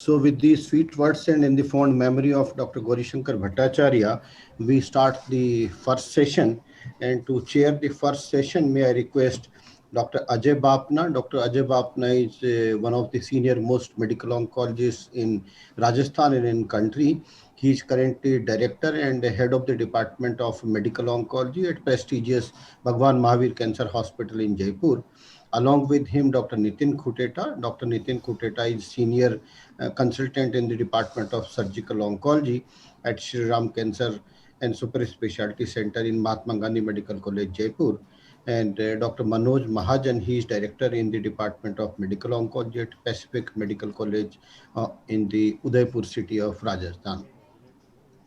So with these sweet words and in the fond memory of Dr. Gorishankar Bhattacharya, we start the first session. And to chair the first session, may I request Dr. Ajay Bapna. Dr. Ajay Bapna is one of the senior most medical oncologists in Rajasthan and in country. He is currently director and head of the Department of Medical Oncology at prestigious Bhagwan Mahavir Cancer Hospital in Jaipur. Along with him, Dr. Nitin Khuteta. Dr. Nitin Khuteta is senior consultant in the Department of Surgical Oncology at Shri Ram Cancer and Super Specialty Center in Mahatma Gandhi Medical College, Jaipur. And Dr. Manoj Mahajan, he is director in the Department of Medical Oncology at Pacific Medical College in the Udaipur city of Rajasthan.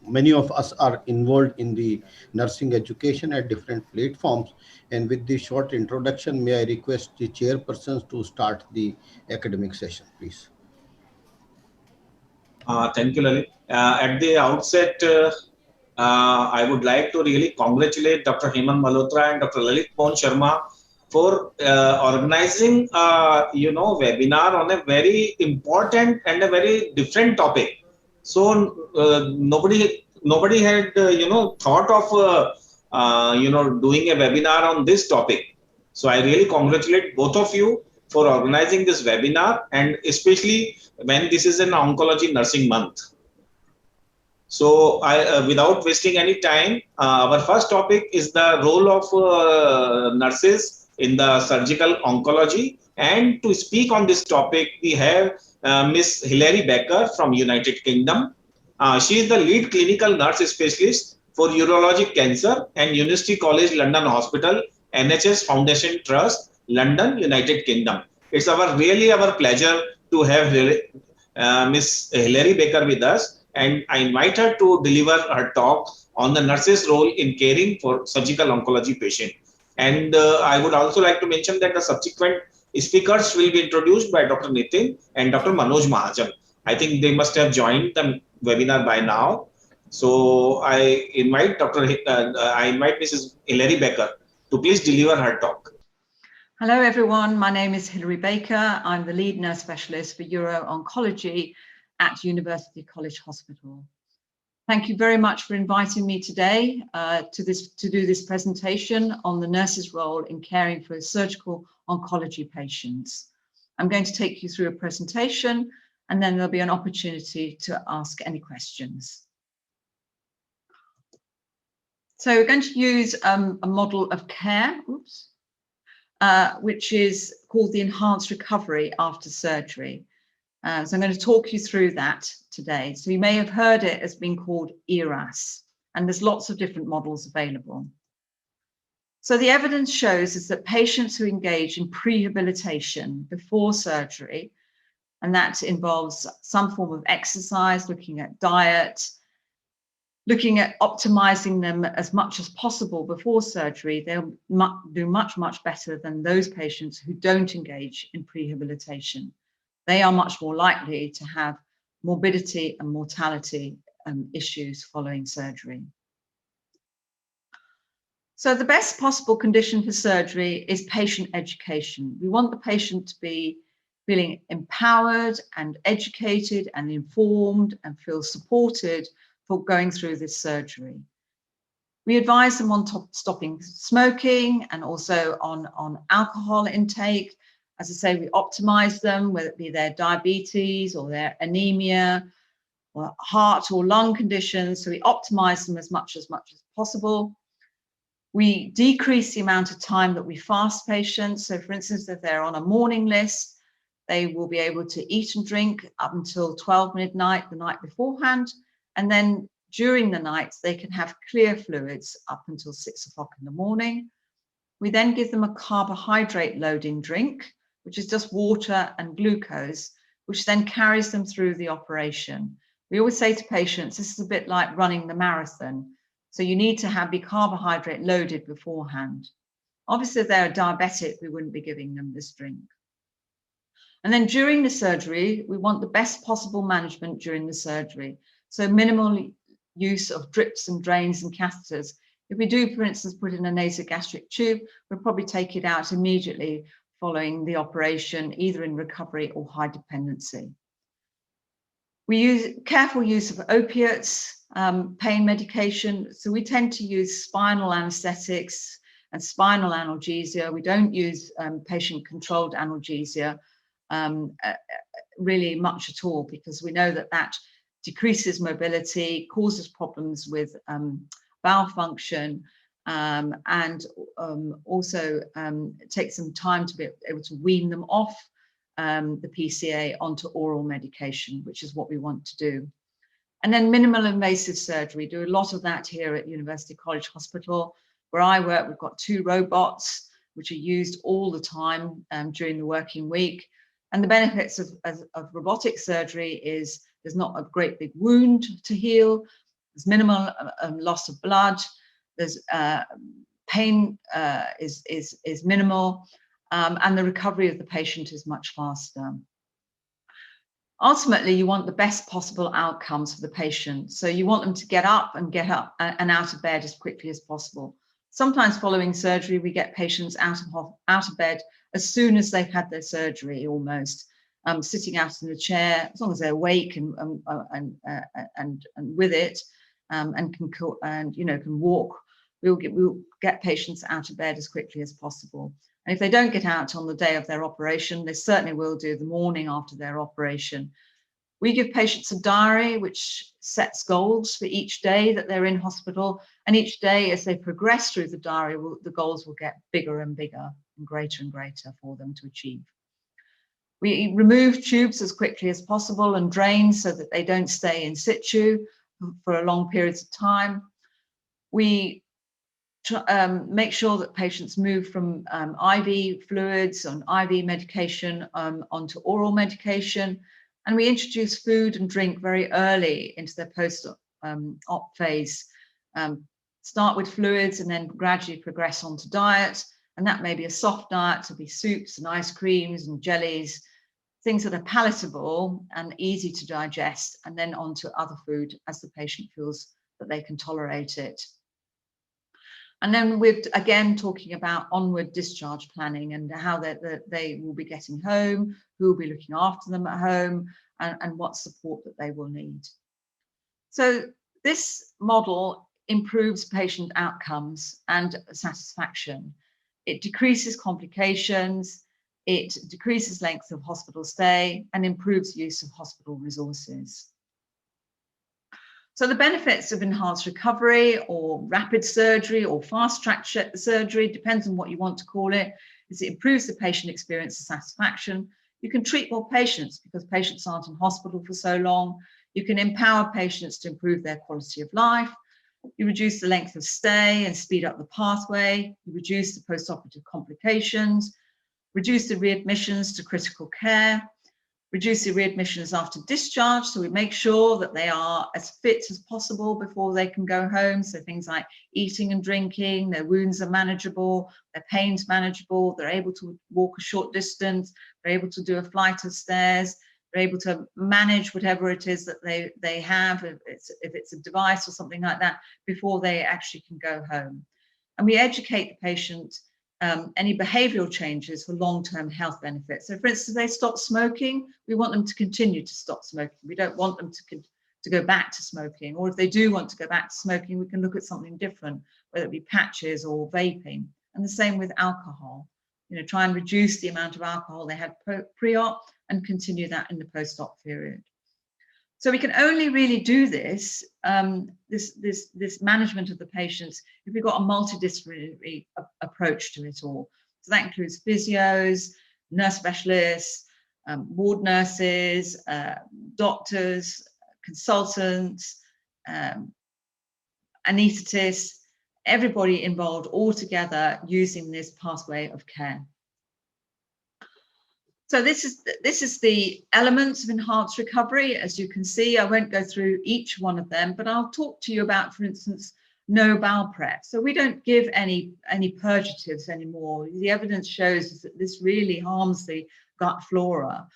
Many of us are involved in the nursing education at different platforms. And with this short introduction, may I request the chairpersons to start the academic session, please. Thank you, Lalit. At the outset, I would like to really congratulate Dr. Hemant Malhotra and Dr. Lalit Mohan Sharma for organizing, webinar on a very important and a very different topic. So nobody had thought of doing a webinar on this topic. So I really congratulate both of you for organizing this webinar, and especially when this is an oncology nursing month. So without wasting any time, our first topic is the role of nurses in the surgical oncology. And to speak on this topic, we have Miss Hilary Baker from United Kingdom. She is the lead clinical nurse specialist for urologic cancer and University College London Hospital, NHS Foundation Trust, London, United Kingdom. It's really our pleasure to have Miss Hilary Baker with us, and I invite her to deliver her talk on the nurse's role in caring for surgical oncology patient. And I would also like to mention that the subsequent speakers will be introduced by Dr. Nitin and Dr. Manoj Mahajan. I think they must have joined the webinar by now. So I invite Mrs. Hilary Baker to please deliver her talk. Hello everyone, my name is Hilary Baker. I'm the lead nurse specialist for uro-oncology at University College Hospital. Thank you very much for inviting me today to do this presentation on the nurse's role in caring for surgical oncology patients. I'm going to take you through a presentation, and then there'll be an opportunity to ask any questions. So we're going to use a model of care, which is called the enhanced recovery after surgery. So I'm going to talk you through that today. So you may have heard it as being called ERAS, and there's lots of different models available. So the evidence shows is that patients who engage in prehabilitation before surgery, and that involves some form of exercise, looking at diet, looking at optimizing them as much as possible before surgery, they'll do much, much better than those patients who don't engage in prehabilitation. They are much more likely to have morbidity and mortality issues following surgery. So the best possible condition for surgery is patient education. We want the patient to be feeling empowered and educated and informed and feel supported for going through this surgery. We advise them on stopping smoking and also on alcohol intake. As I say, we optimize them, whether it be their diabetes or their anemia or heart or lung conditions. So we optimize them as much as possible. We decrease the amount of time that we fast patients. So for instance, if they're on a morning list, they will be able to eat and drink up until 12 midnight the night beforehand. And then during the night, they can have clear fluids up until 6 o'clock in the morning. We then give them a carbohydrate loading drink, which is just water and glucose, which then carries them through the operation. We always say to patients, this is a bit like running the marathon. So you need to be carbohydrate loaded beforehand. Obviously, if they're diabetic, we wouldn't be giving them this drink. And then during the surgery, we want the best possible management during the surgery. So minimal use of drips and drains and catheters. If we do, for instance, put in a nasogastric tube, we'll probably take it out immediately following the operation, either in recovery or high dependency. We use careful use of opiates, pain medication. So we tend to use spinal anesthetics and spinal analgesia. We don't use patient-controlled analgesia really much at all, because we know that that decreases mobility, causes problems with bowel function, and also takes some time to be able to wean them off the PCA onto oral medication, which is what we want to do. And then minimal invasive surgery. Do a lot of that here at University College Hospital. Where I work, we've got 2 robots, which are used all the time during the working week. And the benefits of robotic surgery is there's not a great big wound to heal. There's minimal loss of blood. There's pain is minimal, and the recovery of the patient is much faster. Ultimately, you want the best possible outcomes for the patient. So you want them to get up and out of bed as quickly as possible. Sometimes following surgery, we get patients out of bed as soon as they've had their surgery, almost sitting out in the chair, as long as they're awake and with it, and can walk. We'll get patients out of bed as quickly as possible. And if they don't get out on the day of their operation, they certainly will do the morning after their operation. We give patients a diary which sets goals for each day that they're in hospital. And each day, as they progress through the diary, the goals will get bigger and bigger and greater for them to achieve. We remove tubes as quickly as possible and drain so that they don't stay in situ for long periods of time. We make sure that patients move from IV fluids and IV medication onto oral medication. And we introduce food and drink very early into their post-op phase. Start with fluids and then gradually progress onto diet. And that may be a soft diet, to be soups and ice creams and jellies, things that are palatable and easy to digest, and then onto other food as the patient feels that they can tolerate it. And then we're again talking about onward discharge planning and how they will be getting home, who will be looking after them at home, and what support that they will need. So this model improves patient outcomes and satisfaction. It decreases complications, it decreases length of hospital stay, and improves use of hospital resources. So the benefits of enhanced recovery or rapid surgery or fast-track surgery, depends on what you want to call it, is it improves the patient experience and satisfaction. You can treat more patients because patients aren't in hospital for so long. You can empower patients to improve their quality of life. You reduce the length of stay and speed up the pathway. You reduce the post-operative complications, reduce the readmissions to critical care, reduce the readmissions after discharge, so we make sure that they are as fit as possible before they can go home. So things like eating and drinking, their wounds are manageable, their pain's manageable, they're able to walk a short distance, they're able to do a flight of stairs, they're able to manage whatever it is that they have, if it's a device or something like that, before they actually can go home. And we educate the patient any behavioral changes for long-term health benefits. So for instance, they stop smoking, we want them to continue to stop smoking. We don't want them to go back to smoking. Or if they do want to go back to smoking, we can look at something different, whether it be patches or vaping. And the same with alcohol. Try and reduce the amount of alcohol they had pre-op and continue that in the post-op period. So we can only really do this, this management of the patients, if we've got a multidisciplinary approach to it all. So that includes physios, nurse specialists, ward nurses, doctors, consultants, anaesthetists, everybody involved all together using this pathway of care. So this is the elements of enhanced recovery. As you can see, I won't go through each one of them, but I'll talk to you about, for instance, no bowel prep. So we don't give any purgatives anymore. The evidence shows that this really harms the gut flora.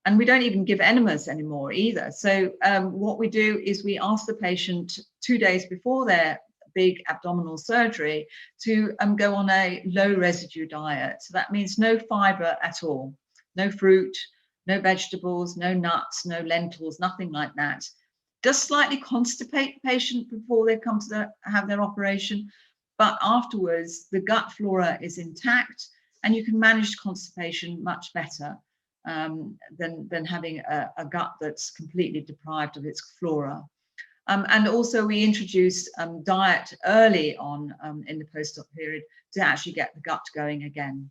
And we don't even give enemas anymore either. So what we do is we ask the patient 2 days before their big abdominal surgery to go on a low residue diet. So that means no fiber at all. No fruit, no vegetables, no nuts, no lentils, nothing like that. Does slightly constipate the patient before they come to have their operation, but afterwards the gut flora is intact, and you can manage constipation much better than having a gut that's completely deprived of its flora. And also we introduced diet early on in the post-op period to actually get the gut going again.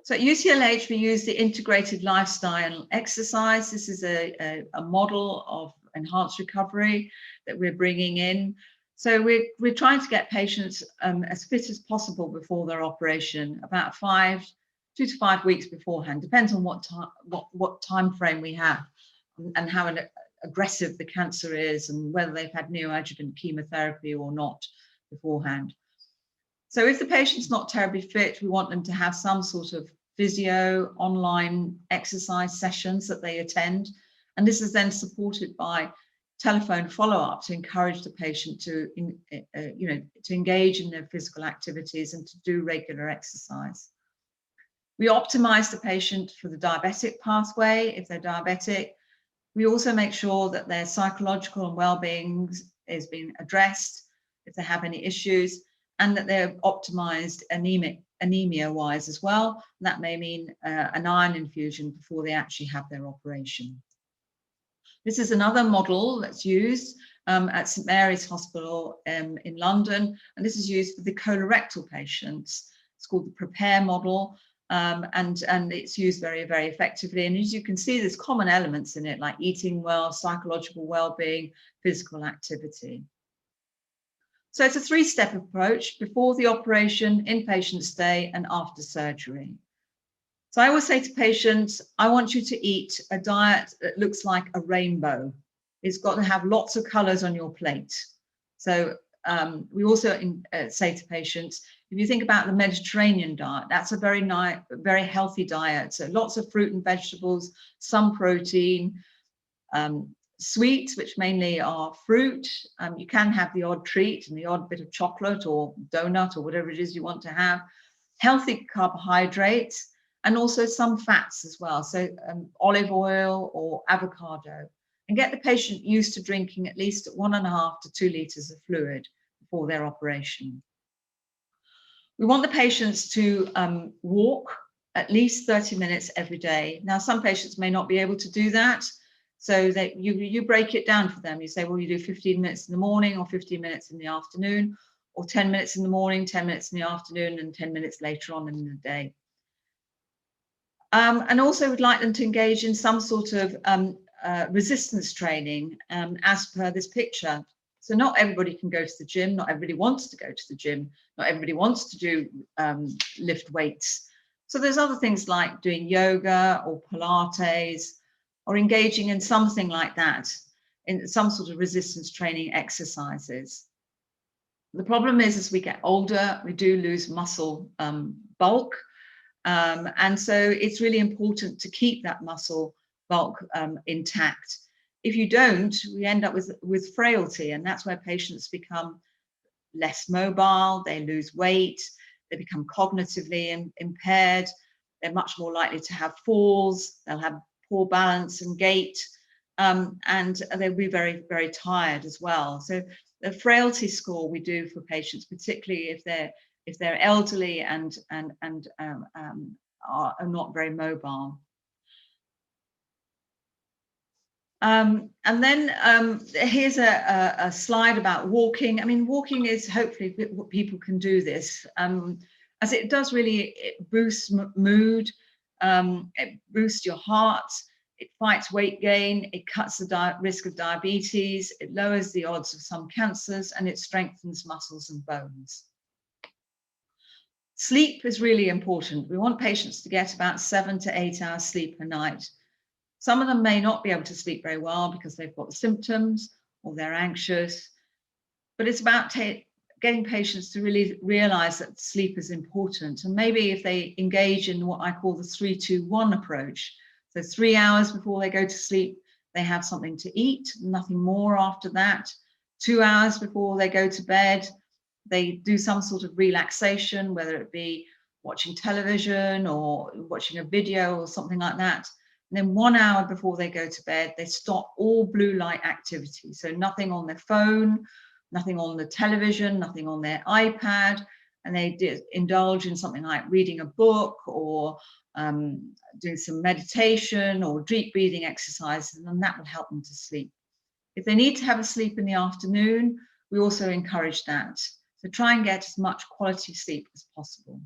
So at UCLH, we use the integrated lifestyle exercise. This is a model of enhanced recovery that we're bringing in. So we're trying to get patients as fit as possible before their operation, about 2 to 5 weeks beforehand. Depends on what time frame we have and how aggressive the cancer is and whether they've had neoadjuvant chemotherapy or not beforehand. So if the patient's not terribly fit, we want them to have some sort of physio, online exercise sessions that they attend. And this is then supported by telephone follow-up to encourage the patient to engage in their physical activities and to do regular exercise. We optimize the patient for the diabetic pathway if they're diabetic. We also make sure that their psychological and well-being is being addressed if they have any issues, and that they're optimized anemia-wise as well. And that may mean an iron infusion before they actually have their operation. This is another model that's used at St Mary's Hospital in London, and this is used for the colorectal patients. It's called the Prepare model, and it's used very, very effectively. And as you can see, there's common elements in it, like eating well, psychological well-being, physical activity. So it's a 3-step approach: before the operation, inpatient stay, and after surgery. So I always say to patients, I want you to eat a diet that looks like a rainbow. It's got to have lots of colors on your plate. So we also say to patients, if you think about the Mediterranean diet, that's a very nice, very healthy diet. So lots of fruit and vegetables, some protein, sweets, which mainly are fruit. You can have the odd treat and the odd bit of chocolate or donut or whatever it is you want to have. Healthy carbohydrates, and also some fats as well. So olive oil or avocado. And get the patient used to drinking at least 1.5 to 2 liters of fluid before their operation. We want the patients to walk at least 30 minutes every day. Now, some patients may not be able to do that. So that you break it down for them. You say, well, you do 15 minutes in the morning or 15 minutes in the afternoon, or 10 minutes in the morning, 10 minutes in the afternoon, and 10 minutes later on in the day. And also we'd like them to engage in some sort of resistance training as per this picture. So not everybody can go to the gym. Not everybody wants to go to the gym. Not everybody wants to do lift weights. So there's other things like doing yoga or Pilates, or engaging in something like that, in some sort of resistance training exercises. The problem is, as we get older, we do lose muscle bulk. And so it's really important to keep that muscle bulk intact. If you don't, we end up with frailty, and that's where patients become less mobile, they lose weight, they become cognitively impaired, they're much more likely to have falls, they'll have poor balance and gait, and they'll be very, very tired as well. So the frailty score we do for patients, particularly if they're elderly and are not very mobile. And then here's a slide about walking. I mean, walking is hopefully people can do this, as it does really, it boosts mood, it boosts your heart, it fights weight gain, it cuts the risk of diabetes, it lowers the odds of some cancers, and it strengthens muscles and bones. Sleep is really important. We want patients to get about 7 to 8 hours sleep a night. Some of them may not be able to sleep very well because they've got symptoms or they're anxious, but it's about getting patients to really realize that sleep is important. And maybe if they engage in what I call the 3-2-1 approach, so 3 hours before they go to sleep, they have something to eat, nothing more after that. 2 hours before they go to bed, they do some sort of relaxation, whether it be watching television or watching a video or something like that. And then 1 hour before they go to bed, they stop all blue light activity. So nothing on their phone, nothing on the television, nothing on their iPad, and they indulge in something like reading a book or doing some meditation or deep breathing exercises, and that will help them to sleep. If they need to have a sleep in the afternoon, we also encourage that. So try and get as much quality sleep as possible.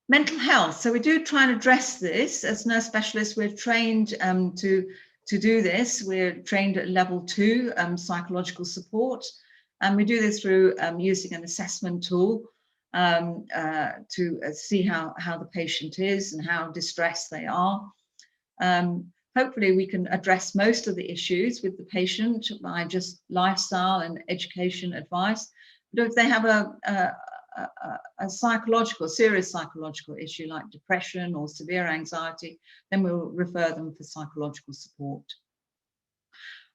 Mental health. So we do try and address this. As nurse specialists, we're trained to do this. We're trained at level 2 psychological support. And we do this through using an assessment tool to see how the patient is and how distressed they are. Hopefully we can address most of the issues with the patient by just lifestyle and education advice. But if they have a serious psychological issue like depression or severe anxiety, then we'll refer them for psychological support.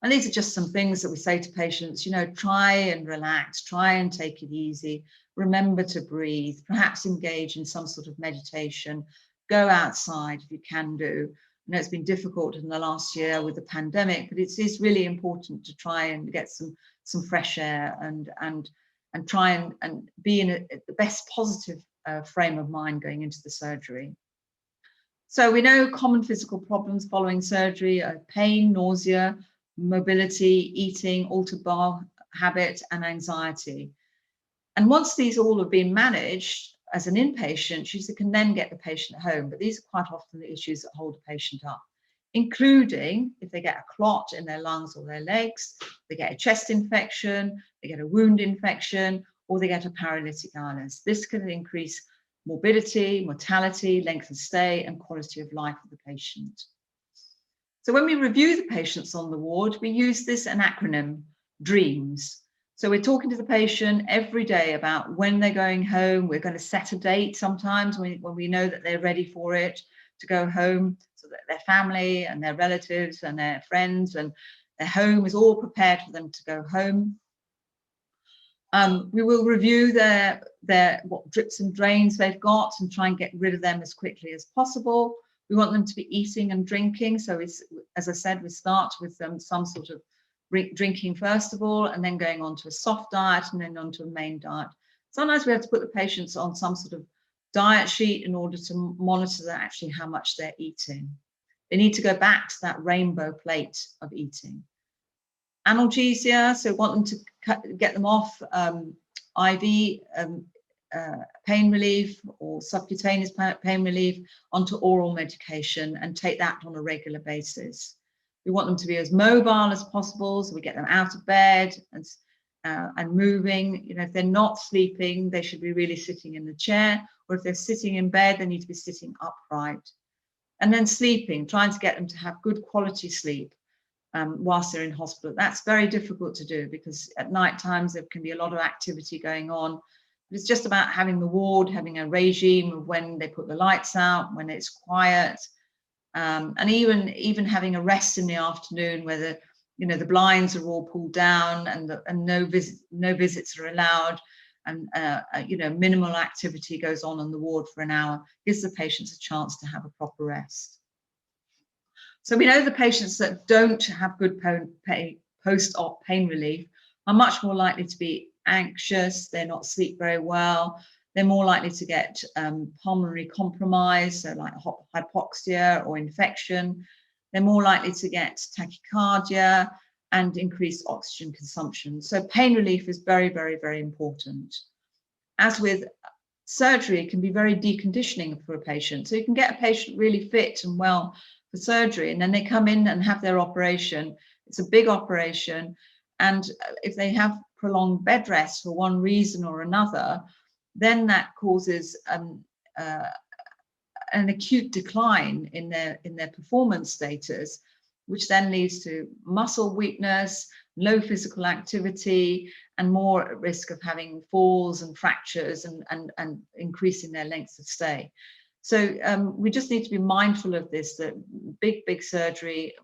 And these are just some things that we say to patients, try and relax, try and take it easy, remember to breathe, perhaps engage in some sort of meditation, go outside if you can do. I know it's been difficult in the last year with the pandemic, but it's really important to try and get some fresh air and try and be in the best positive frame of mind going into the surgery. So we know common physical problems following surgery are pain, nausea, mobility, eating, altered bowel habit, and anxiety. And once these all have been managed as an inpatient, you can then get the patient home. But these are quite often the issues that hold a patient up, including if they get a clot in their lungs or their legs, they get a chest infection, they get a wound infection, or they get a paralytic illness. This can increase morbidity, mortality, length of stay, and quality of life of the patient. So when we review the patients on the ward, we use an acronym, DREAMS. So we're talking to the patient every day about when they're going home. We're going to set a date sometimes when we know that they're ready for it to go home, so that their family and their relatives and their friends and their home is all prepared for them to go home. We will review what drips and drains they've got and try and get rid of them as quickly as possible. We want them to be eating and drinking. So as I said, we start with some sort of drinking first of all, and then going on to a soft diet and then on to a main diet. Sometimes we have to put the patients on some sort of diet sheet in order to monitor actually how much they're eating. They need to go back to that rainbow plate of eating. Analgesia, so we want them to get them off IV pain relief or subcutaneous pain relief onto oral medication and take that on a regular basis. We want them to be as mobile as possible, so we get them out of bed and moving. If they're not sleeping, they should be really sitting in the chair, or if they're sitting in bed, they need to be sitting upright. And then sleeping, trying to get them to have good quality sleep whilst they're in hospital. That's very difficult to do because at night times there can be a lot of activity going on. But it's just about having the ward, having a regime of when they put the lights out, when it's quiet, and even having a rest in the afternoon where the blinds are all pulled down and no visits are allowed, and minimal activity goes on the ward for an hour, gives the patients a chance to have a proper rest. So we know the patients that don't have good post-op pain relief are much more likely to be anxious, they're not sleep very well, they're more likely to get pulmonary compromise, so like hypoxia or infection. They're more likely to get tachycardia and increased oxygen consumption. So pain relief is very, very, very important. As with surgery, it can be very deconditioning for a patient. So you can get a patient really fit and well for surgery, and then they come in and have their operation. It's a big operation. And if they have prolonged bed rest for one reason or another, then that causes an acute decline in their performance status, which then leads to muscle weakness, low physical activity, and more at risk of having falls and fractures and increasing their lengths of stay. So we just need to be mindful of this, that big surgery,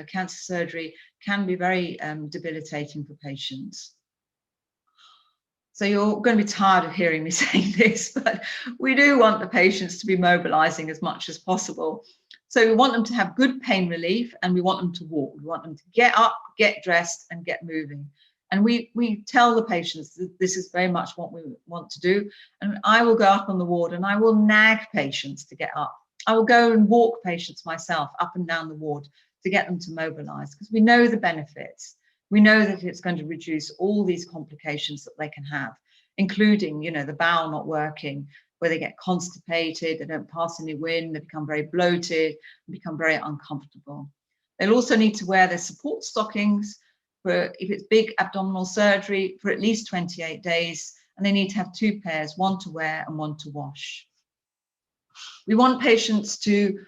cancer surgery can be very debilitating for patients. So you're going to be tired of hearing me saying this, but we do want the patients to be mobilizing as much as possible. So we want them to have good pain relief, and we want them to walk. We want them to get up, get dressed, and get moving. And we tell the patients that this is very much what we want to do. And I will go up on the ward and I will nag patients to get up. I will go and walk patients myself up and down the ward to get them to mobilize, because we know the benefits. We know that it's going to reduce all these complications that they can have, including, you know, the bowel not working, where they get constipated, they don't pass any wind, they become very bloated, and become very uncomfortable. They'll also need to wear their support stockings for, if it's big abdominal surgery, for at least 28 days, and they need to have 2 pairs, one to wear and one to wash. We want patients to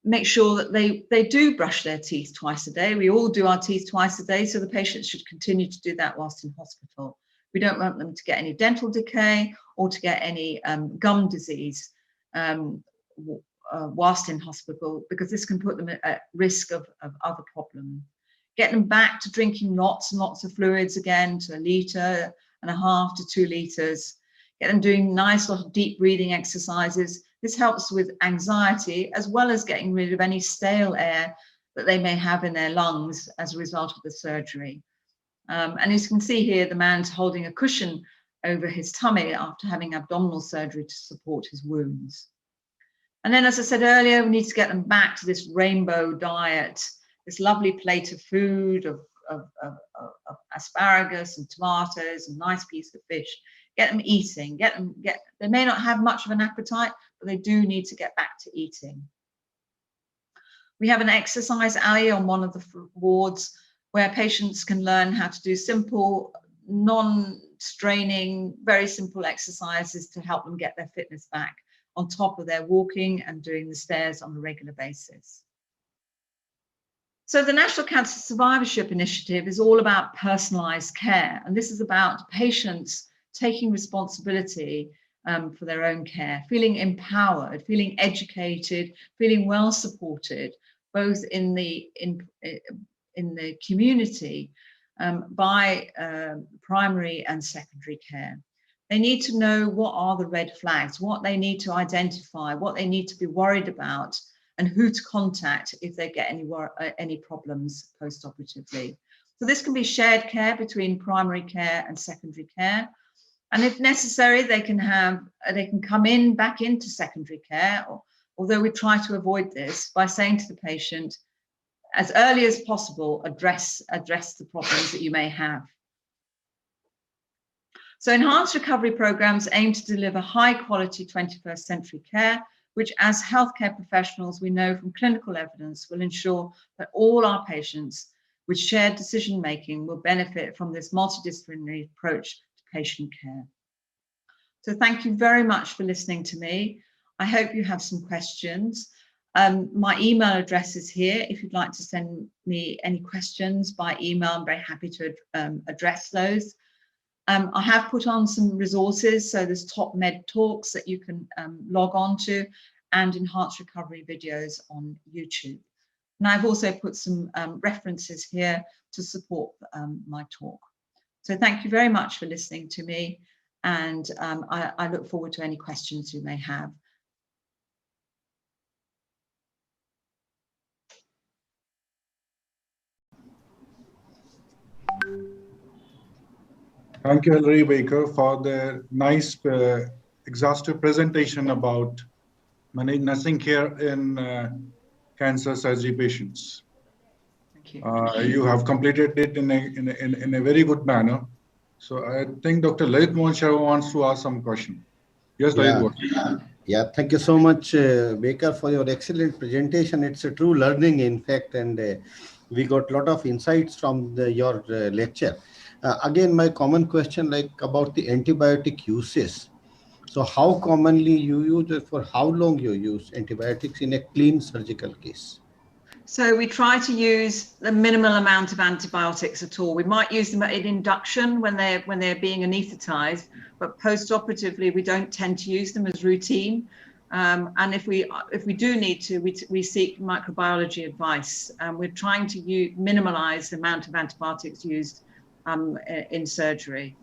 make sure that they do brush their teeth twice a day. We all do our teeth twice a day, so the patients should continue to do that whilst in hospital. We don't want them to get any dental decay or to get any gum disease whilst in hospital, because this can put them at risk of other problems. Get them back to drinking lots and lots of fluids again, to 1.5 litres to 2 litres. Get them doing nice lot of deep breathing exercises. This helps with anxiety, as well as getting rid of any stale air that they may have in their lungs as a result of the surgery. And as you can see here, the man's holding a cushion over his tummy after having abdominal surgery to support his wounds. And then, as I said earlier, we need to get them back to this rainbow diet, this lovely plate of food of asparagus and tomatoes and nice piece of fish. Get them eating, they may not have much of an appetite, but they do need to get back to eating. We have an exercise alley on one of the wards where patients can learn how to do simple, non-straining, very simple exercises to help them get their fitness back, on top of their walking and doing the stairs on a regular basis. So the National Cancer Survivorship Initiative is all about personalised care, and this is about patients taking responsibility for their own care, feeling empowered, feeling educated, feeling well supported, both in the community by primary and secondary care. They need to know what are the red flags, what they need to identify, what they need to be worried about, and who to contact if they get any problems post-operatively. So this can be shared care between primary care and secondary care. And if necessary, they can come back into secondary care, although we try to avoid this by saying to the patient, as early as possible, address the problems that you may have. So enhanced recovery programs aim to deliver high quality 21st century care, which as healthcare professionals, we know from clinical evidence will ensure that all our patients with shared decision making will benefit from this multidisciplinary approach to patient care. So thank you very much for listening to me. I hope you have some questions. My email address is here. If you'd like to send me any questions by email, I'm very happy to address those. I have put on some resources, so there's Top Med Talks that you can log on to, and enhanced recovery videos on YouTube. And I've also put some references here to support my talk. So thank you very much for listening to me, and I look forward to any questions you may have. Thank you, Hilary Baker, for the nice, exhaustive presentation about nursing care in cancer surgery patients. Thank you. You have completed it in a very good manner. So I think Dr. Lalit Mohan Sharma wants to ask some question. Yes, Lalit. Yeah, thank you so much, Baker, for your excellent presentation. It's a true learning, in fact, and we got a lot of insights from your lecture. Again, my common question, like about the antibiotic uses. So how commonly you use it, for how long you use antibiotics in a clean surgical case? So we try to use the minimal amount of antibiotics at all. We might use them in induction when they're being anesthetized, but post-operatively we don't tend to use them as routine. And if we do need to, we seek microbiology advice. We're trying to minimize the amount of antibiotics used in surgery.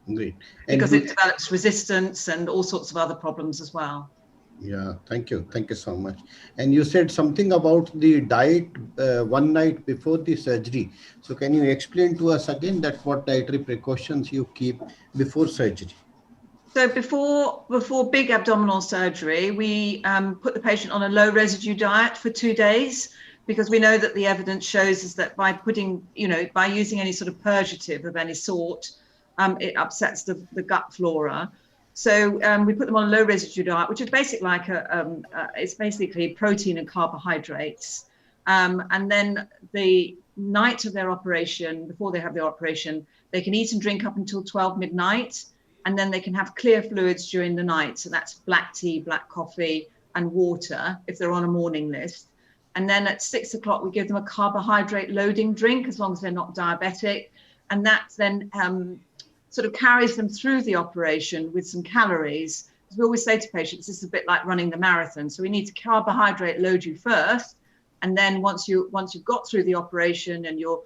Great. And because you, it develops resistance and all sorts of other problems as well. yeah, thank you so much. And you said something about the diet one night before the surgery. So can you explain to us again that what dietary precautions you keep before surgery? So before big abdominal surgery, we put the patient on a low residue diet for 2 days, because we know that the evidence shows us that by putting, by using any sort of purgative of any sort, it upsets the gut flora. So we put them on a low residue diet, which is basically like it's basically protein and carbohydrates. And then the night of their operation, before they have their operation, they can eat and drink up until 12 midnight. And then they can have clear fluids during the night. So that's black tea, black coffee, and water if they're on a morning list. And then at 6 o'clock, we give them a carbohydrate loading drink, as long as they're not diabetic. And that then sort of carries them through the operation with some calories. As we always say to patients, this is a bit like running the marathon. So we need to carbohydrate load you first. And then once you've got through the operation and you're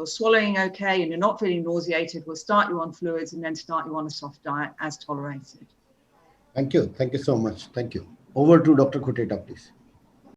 swallowing okay and you're not feeling nauseated, we'll start you on fluids and then start you on a soft diet as tolerated. Thank you so much. Thank you. Over to Dr. Kuteta, please.